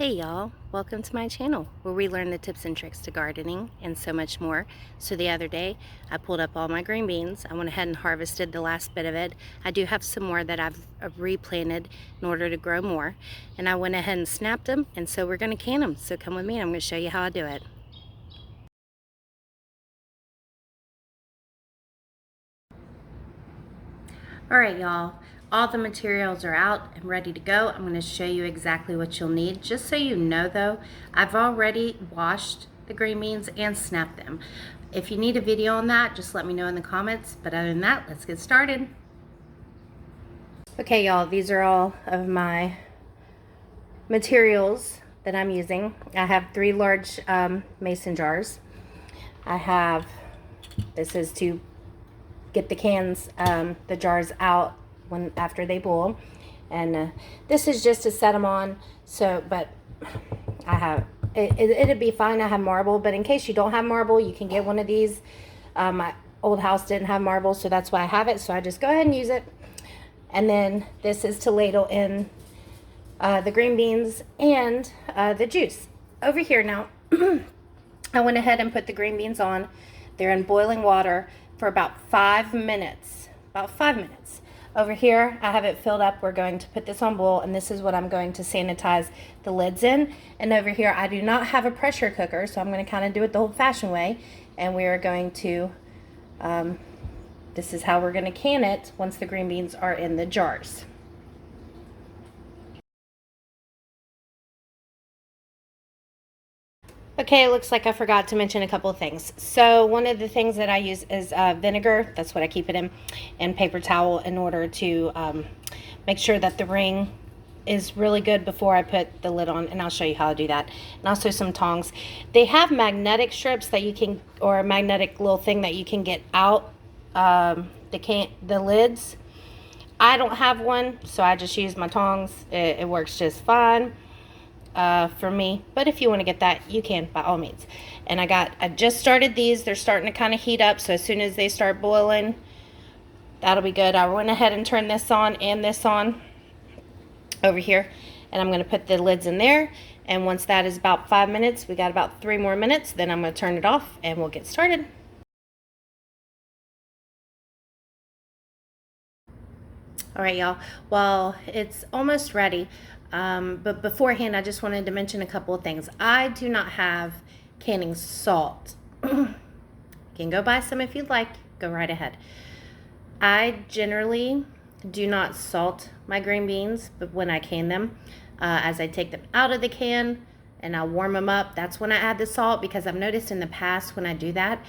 Hey y'all, welcome to my channel where we learn the tips and tricks to gardening and so much more. So the other day I pulled up all my green beans. I went ahead and harvested the last bit of it. I do have some more that I've replanted in order to grow more, and I went ahead and snapped them, and so we're going to can them. So come with me and I'm going to show you how I do it. Alright y'all, all the materials are out and ready to go. I'm going to show you exactly what you'll need. Just so you know though, I've already washed the green beans and snapped them. If you need a video on that, just let me know in the comments. But other than that, let's get started. Okay y'all, these are all of my materials that I'm using. I have 3 large mason jars. This is to get the cans, the jars out after they boil, and this is just to set them on. So, but I have it'd be fine. I have marble, but in case you don't have marble, you can get one of these. My old house didn't have marble, so that's why I have it. So I just go ahead and use it. And then this is to ladle in the green beans and the juice. Over here now, I went ahead and put the green beans on. They're in boiling water for about 5 minutes. About 5 minutes. Over here, I have it filled up. We're going to put this on boil, and this is what I'm going to sanitize the lids in. And over here, I do not have a pressure cooker, so I'm going to kind of do it the old-fashioned way. And we are going to, this is how we're going to can it once the green beans are in the jars. Okay, it looks like I forgot to mention a couple of things. So one of the things that I use is vinegar. That's what I keep it in, and paper towel in order to make sure that the ring is really good before I put the lid on, and I'll show you how to do that. And also some tongs. They have magnetic strips that you can, or a magnetic little thing that you can get out the lids. I don't have one, so I just use my tongs. It works just fine for me, but if you want to get that, you can, by all means. And I just started these. They're starting to kind of heat up, so as soon as they start boiling, that'll be good. I went ahead and turned this on and this on over here, and I'm going to put the lids in there. And once that is about 5 minutes, we got about 3 more minutes, then I'm going to turn it off and we'll get started. All right, y'all. Well, it's almost ready. But beforehand, I just wanted to mention a couple of things. I do not have canning salt. You can go buy some if you'd like. Go right ahead. I generally do not salt my green beans, but when I can them, as I take them out of the can and I'll warm them up, that's when I add the salt, because I've noticed in the past when I do that,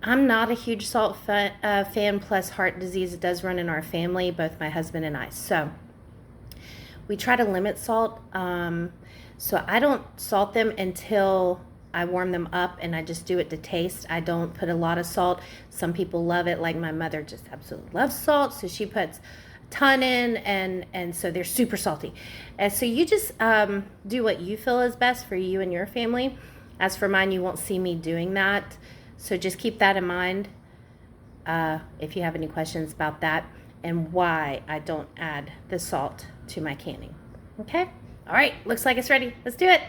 I'm not a huge salt fan, plus heart disease does run in our family, both my husband and I. So we try to limit salt. So I don't salt them until I warm them up, and I just do it to taste. I don't put a lot of salt. Some people love it, like my mother just absolutely loves salt, so she puts a ton in, and so they're super salty. And so you just do what you feel is best for you and your family. As for mine, you won't see me doing that. So just keep that in mind if you have any questions about that and why I don't add the salt to my canning. Okay? All right, looks like it's ready. Let's do it.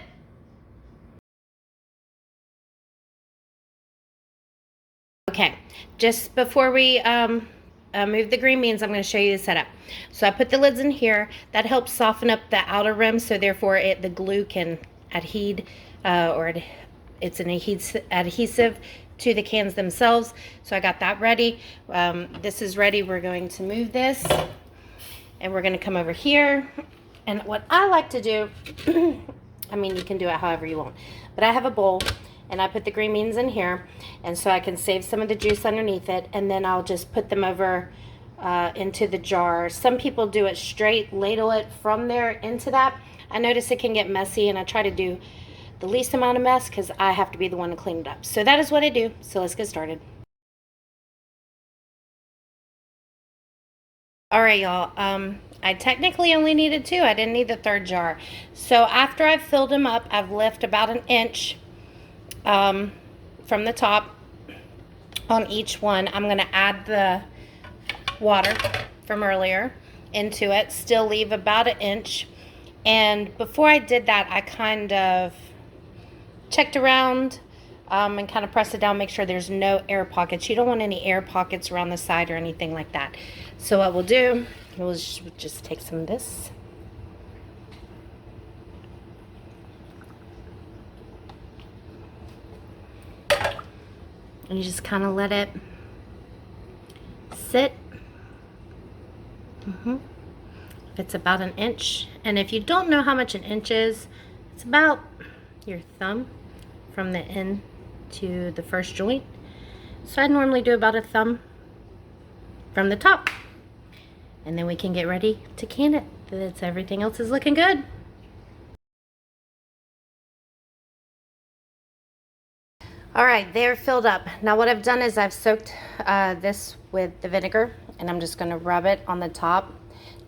Okay, just before we move the green beans, I'm going to show you the setup. So I put the lids in here. That helps soften up the outer rim, so therefore the glue can adhere, it's an adhesive to the cans themselves. So I got that ready. This is ready. We're going to move this, and we're going to come over here. And what I like to do, I mean, you can do it however you want, but I have a bowl, and I put the green beans in here, and so I can save some of the juice underneath it, and then I'll just put them over into the jar. Some people do it straight, ladle it from there into that. I notice it can get messy, and I try to do the least amount of mess because I have to be the one to clean it up. So that is what I do. So let's get started. All right, y'all. I technically only needed 2. I didn't need the 3rd jar. So after I've filled them up, I've left about 1 inch from the top on each one. I'm going to add the water from earlier into it. Still leave about 1 inch. And before I did that, I kind of checked around and kind of pressed it down, make sure there's no air pockets. You don't want any air pockets around the side or anything like that. So what we'll do, we'll just take some of this. And you just kind of let it sit. If it's about an inch, and if you don't know how much an inch is, it's about your thumb from the end to the first joint. So I normally do about a thumb from the top, and then we can get ready to can it. Everything else is looking good. All right, they're filled up. Now what I've done is I've soaked this with the vinegar, and I'm just gonna rub it on the top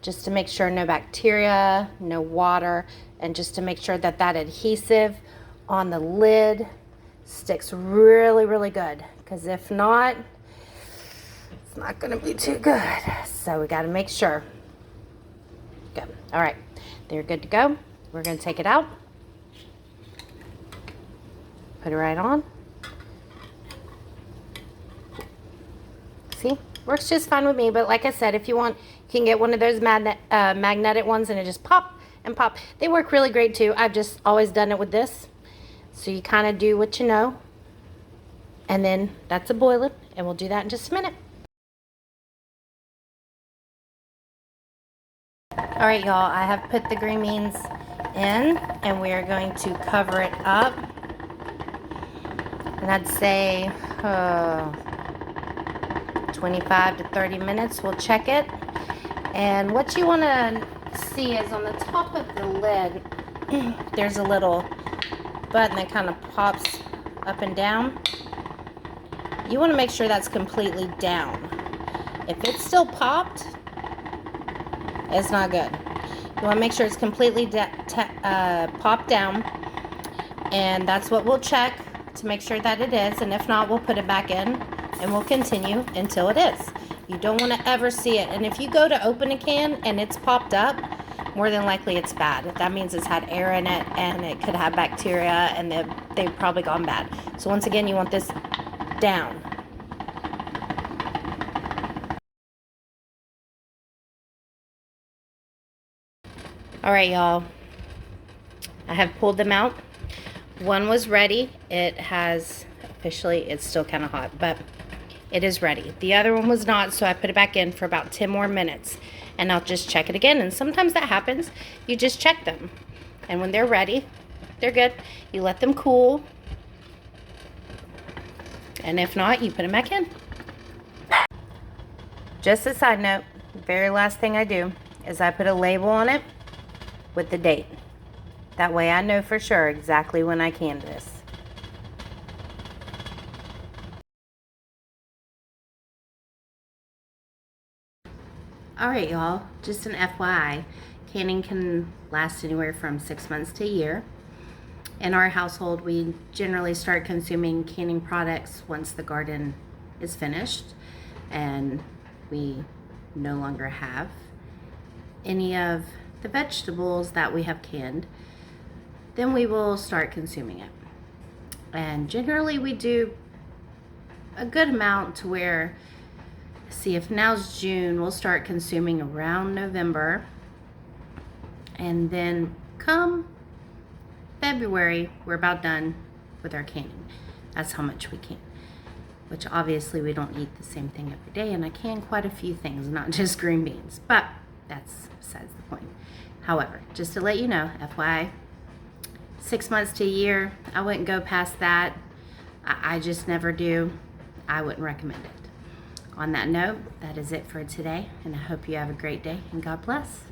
just to make sure no bacteria, no water, and just to make sure that that adhesive on the lid sticks really, really good. Because if not, it's not gonna be too good. So we gotta make sure. Good, all right, they're good to go. We're gonna take it out, put it right on. See, works just fine with me, but like I said, if you want, you can get one of those magnetic ones and it just pop and pop. They work really great too. I've just always done it with this. So you kind of do what you know. And then that's a boiling, and we'll do that in just a minute. All right, y'all, I have put the green beans in, and we are going to cover it up. And I'd say 25 to 30 minutes. We'll check it. And what you want to see is on the top of the lid, there's a little button that kind of pops up and down. You want to make sure that's completely down. If it's still popped, it's not good. You want to make sure it's completely popped down, and that's what we'll check to make sure that it is. And if not, we'll put it back in and we'll continue until it is. You don't want to ever see it. And if you go to open a can and it's popped up, more than likely it's bad. That means it's had air in it, and it could have bacteria, and they've probably gone bad. So once again, you want this down. All right, y'all, I have pulled them out. One was ready. It has officially, it's still kind of hot, but it is ready. The other one was not, so I put it back in for about 10 more minutes, and I'll just check it again. And sometimes that happens. You just check them, and when they're ready, they're good. You let them cool, and if not, you put them back in. Just a side note, the very last thing I do is I put a label on it with the date. That way I know for sure exactly when I canned this. All right, y'all, just an FYI, canning can last anywhere from 6 months to a year. In our household, we generally start consuming canning products once the garden is finished and we no longer have any of the vegetables that we have canned. Then we will start consuming it. And generally we do a good amount to where, see, if now's June, we'll start consuming around November, and then come February, we're about done with our canning. That's how much we can, which obviously we don't eat the same thing every day, and I can quite a few things, not just green beans, but that's besides the point. However, just to let you know, FYI, 6 months to a year, I wouldn't go past that. I just never do. I wouldn't recommend it. On that note, that is it for today, and I hope you have a great day, and God bless.